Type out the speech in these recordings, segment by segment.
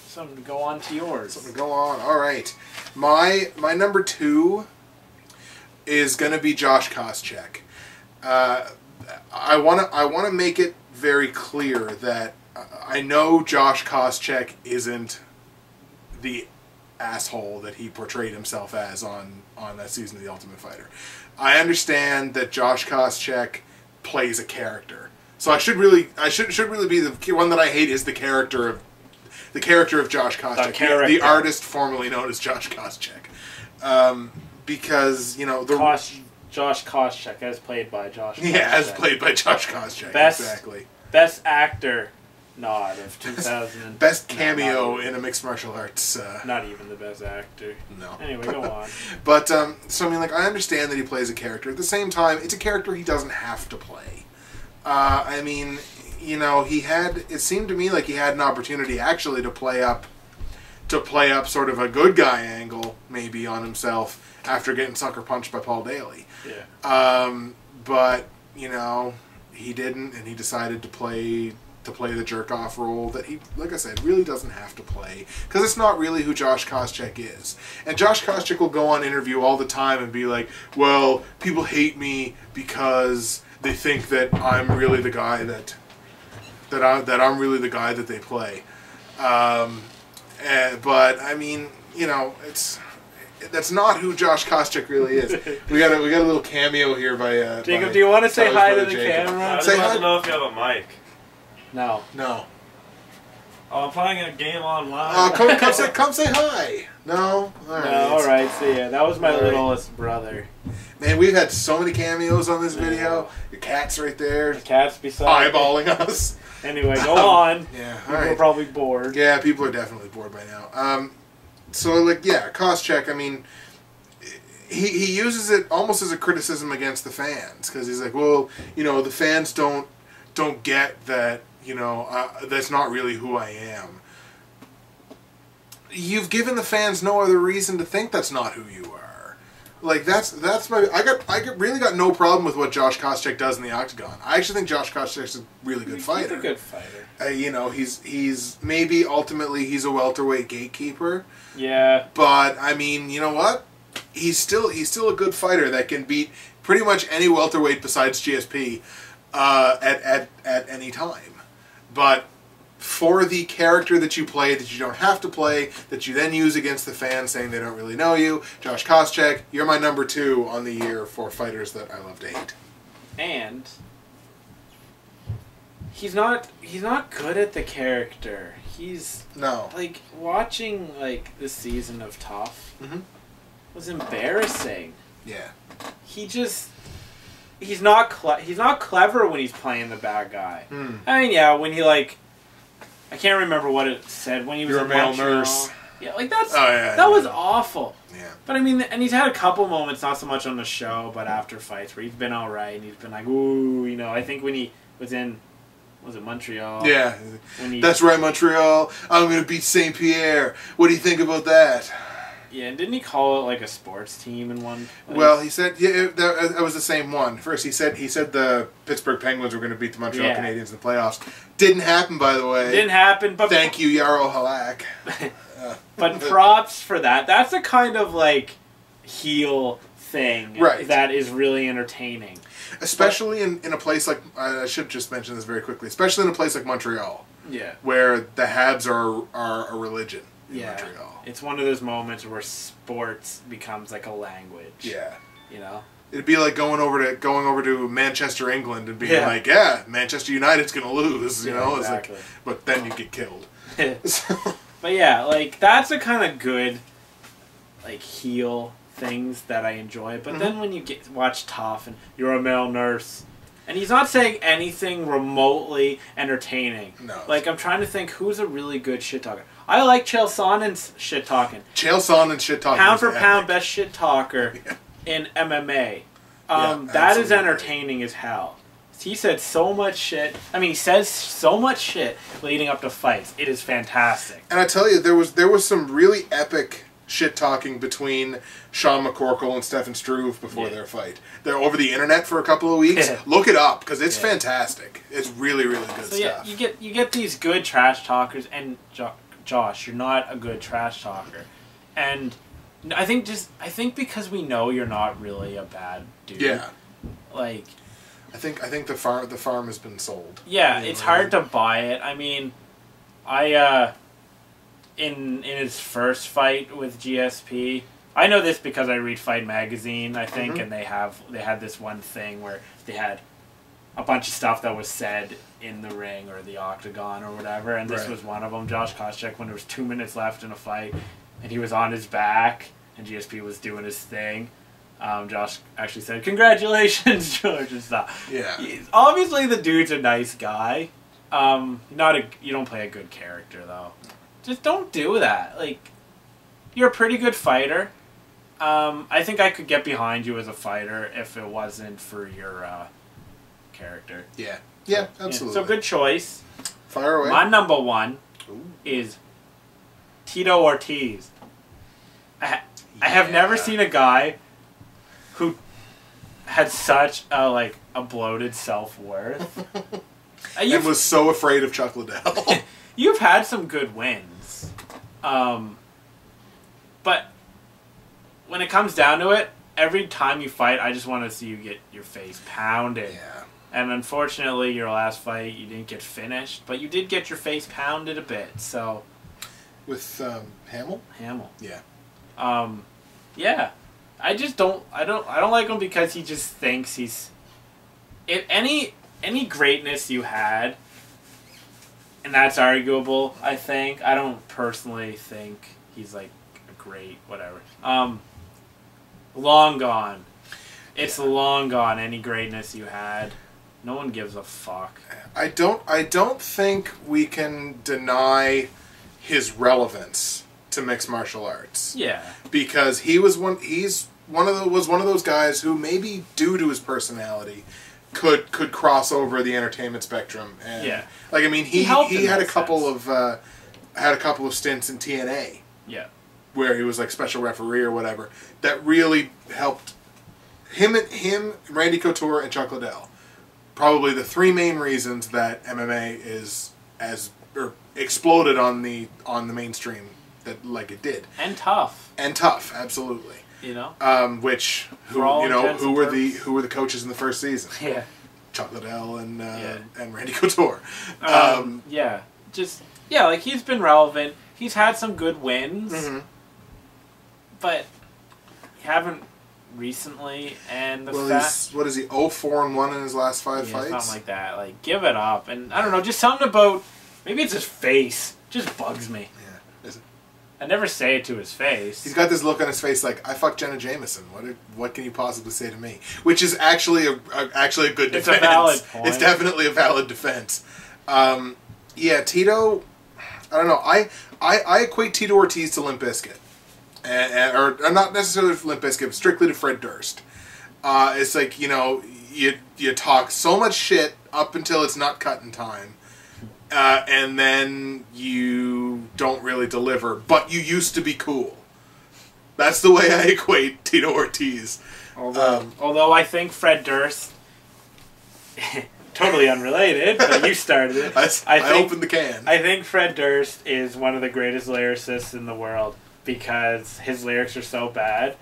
something to go on to yours. Something to go on. All right. My number 2 is going to be Josh Koscheck. I want to make it very clear that I know Josh Koscheck isn't the asshole that he portrayed himself as on that season of The Ultimate Fighter. I understand that Josh Koscheck plays a character. So I should really be the one that I hate is the character of Josh Koscheck, the artist formerly known as Josh Koscheck, because you know Josh Koscheck as played by Josh. Koscheck. Yeah, as played by Josh Koscheck. Exactly. Best actor nod of 2000. Best cameo in a mixed martial arts. Not even the best actor. No. Anyway, go on. But so I mean, like, I understand that he plays a character. At the same time, it's a character he doesn't have to play. I mean, you know, it seemed to me like he had an opportunity actually to play up sort of a good guy angle maybe on himself after getting sucker punched by Paul Daly. Yeah. But you know, he didn't, and he decided to play the jerk off role that he, like I said, really doesn't have to play because it's not really who Josh Koscheck is. And Josh Koscheck will go on interview all the time and be like, "Well, people hate me because they think that I'm really the guy that I'm really the guy that they play." But I mean, you know, that's not who Josh Koscheck really is. We got a little cameo here by Jacob. Do you want to say hi to the camera? I just want to know if you have a mic. No. No. Oh, I'm playing a game online. Come say hi. No? Alright. No, alright, see ya. That was my littlest brother. Man, we've had so many cameos on this video. Your cat's right there. The cat's beside eyeballing us. Anyway, go on. Yeah, People are probably bored. Yeah, people are definitely bored by now. So, like, yeah, Koscheck, I mean, he uses it almost as a criticism against the fans. Because he's like, well, you know, the fans don't get that, you know, that's not really who I am. You've given the fans no other reason to think that's not who you are. Like, that's my... I really got no problem with what Josh Koscheck does in the octagon. I actually think Josh Koscheck's a really good fighter. He's a good fighter. You know, he's maybe ultimately he's a welterweight gatekeeper. Yeah. But I mean, you know what? He's still a good fighter that can beat pretty much any welterweight besides GSP at any time. But for the character that you play, that you don't have to play, that you then use against the fans saying they don't really know you, Josh Koscheck, you're my number 2 on the year for fighters that I love to hate. And he's not good at the character. He's like watching like this season of Tough was embarrassing. Yeah. He's not clever when he's playing the bad guy. I mean, yeah, when he like, I can't remember what it said when he was You're a male Montreal. nurse. Yeah, like that yeah. was awful. Yeah. But I mean, and he's had a couple moments, not so much on the show, but after fights where he's been all right and he's been like, ooh, you know. I think when he was in, was it Montreal? Yeah. That's right, Montreal. I'm gonna beat St. Pierre. What do you think about that? Yeah, and didn't he call it like a sports team in one place? Well, he said that was the same one. First, he said the Pittsburgh Penguins were going to beat the Montreal Canadiens in the playoffs. Didn't happen, by the way. Didn't happen. But thank you, Yarrow Halak. But props for that. That's a kind of like heel thing that is really entertaining. Especially in a place like, I should just mention this very quickly, especially in a place like Montreal. Yeah. Where the Habs are a religion in Montreal. It's one of those moments where sports becomes like a language. Yeah. You know? It'd be like going over to Manchester, England, and being like, "Yeah, Manchester United's gonna lose," you know. Exactly. It's like, but then you get killed. But yeah, like that's a kind of good, like heel things that I enjoy. But then when you watch Tough and you're a male nurse, and he's not saying anything remotely entertaining. No. Like I'm trying to think who's a really good shit talker. I like Chael Sonnen's shit talking. Chael Sonnen's shit talking. Pound for pound, best shit talker in MMA. That is entertaining as hell. He said so much shit. I mean, he says so much shit leading up to fights. It is fantastic. And I tell you, there was some really epic shit talking between Sean McCorkle and Stefan Struve before their fight. They're over the internet for a couple of weeks. Look it up because it's fantastic. It's really, really good stuff. Yeah, you get these good trash talkers, and Josh, you're not a good trash talker. And I think because we know you're not really a bad dude. Yeah. Like, I think the farm has been sold. yeah, it's hard to buy it. I mean, in his first fight with GSP, I know this because I read Fight Magazine, I think, and they had this one thing where they had a bunch of stuff that was said in the ring or the octagon or whatever, and this was one of them. Josh Koscheck, when there was 2 minutes left in a fight, and he was on his back, and GSP was doing his thing. Josh actually said, "Congratulations, George," and stuff. Yeah. Obviously, the dude's a nice guy. You don't play a good character though. Just don't do that. Like, you're a pretty good fighter. I think I could get behind you as a fighter if it wasn't for your character. Yeah. Yeah, absolutely. So good choice. Fire away. My number one is Tito Ortiz. I have never seen a guy who had such a bloated self-worth. And was so afraid of Chuck Liddell. You've had some good wins. But when it comes down to it, every time you fight, I just want to see you get your face pounded. Yeah. And unfortunately, your last fight, you didn't get finished, but you did get your face pounded a bit, so... With Hamill? Hamill. Yeah. Yeah. I don't like him because he just thinks he's... If any greatness you had, and that's arguable, I think. I don't personally think he's like a great whatever. Long gone. It's long gone, any greatness you had. No one gives a fuck. I don't think we can deny his relevance to mixed martial arts. Yeah. Because he's one of those guys who maybe due to his personality could cross over the entertainment spectrum. And yeah. Like, I mean, he had a couple of stints in TNA. Yeah. Where he was like special referee or whatever. That really helped him, Randy Couture, and Chuck Liddell. Probably the three main reasons that MMA is exploded on the mainstream that like it did. And tough, absolutely. You know. Who were the coaches in the first season? Yeah. Chuck Liddell and Randy Couture. Yeah. Like he's been relevant. He's had some good wins. Mm-hmm. But you haven't recently, and he's 0-4-1 in his last 5 fights? Something like that. Like, give it up. And I don't know, just something about, maybe it's his face. Just bugs me. Yeah. Is it? I never say it to his face. He's got this look on his face like, I fucked Jenna Jameson. What can you possibly say to me? Which is actually a good defense. It's a valid point. It's definitely a valid defense. Tito, I don't know. I equate Tito Ortiz to Limp Bizkit. Or not necessarily to Limp Bizkit, but strictly to Fred Durst. It's like, you talk so much shit up until it's not cutting time, and then you don't really deliver, but you used to be cool. That's the way I equate Tito Ortiz. Although I think Fred Durst, totally unrelated, but you started it. I opened the can. I think Fred Durst is one of the greatest lyricists in the world. Because his lyrics are so bad.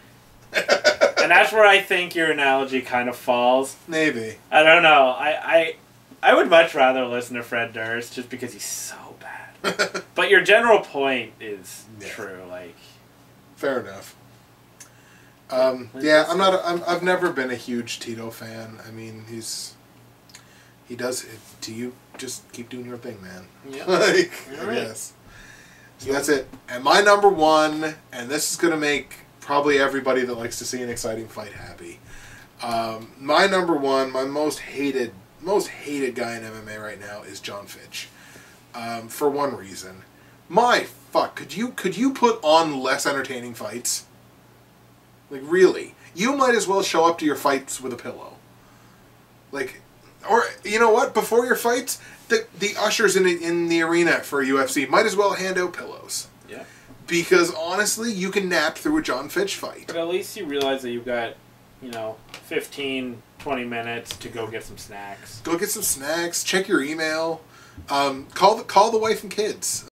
And that's where I think your analogy kind of falls. Maybe. I don't know. I would much rather listen to Fred Durst just because he's so bad. But your general point is true. Like, fair enough. I've never been a huge Tito fan. I mean, he does. Do you just keep doing your thing, man? Yeah. I guess. So that's it. And my number one, and this is going to make probably everybody that likes to see an exciting fight happy. My number one, my most hated guy in MMA right now is John Fitch. For one reason. My fuck, could you put on less entertaining fights? Like, really? You might as well show up to your fights with a pillow. Like, or, you know what? Before your fights, the ushers in the arena for UFC might as well hand out pillows. Yeah. Because, honestly, you can nap through a John Fitch fight. But at least you realize that you've got, 15, 20 minutes to go get some snacks. Go get some snacks. Check your email. Call the wife and kids.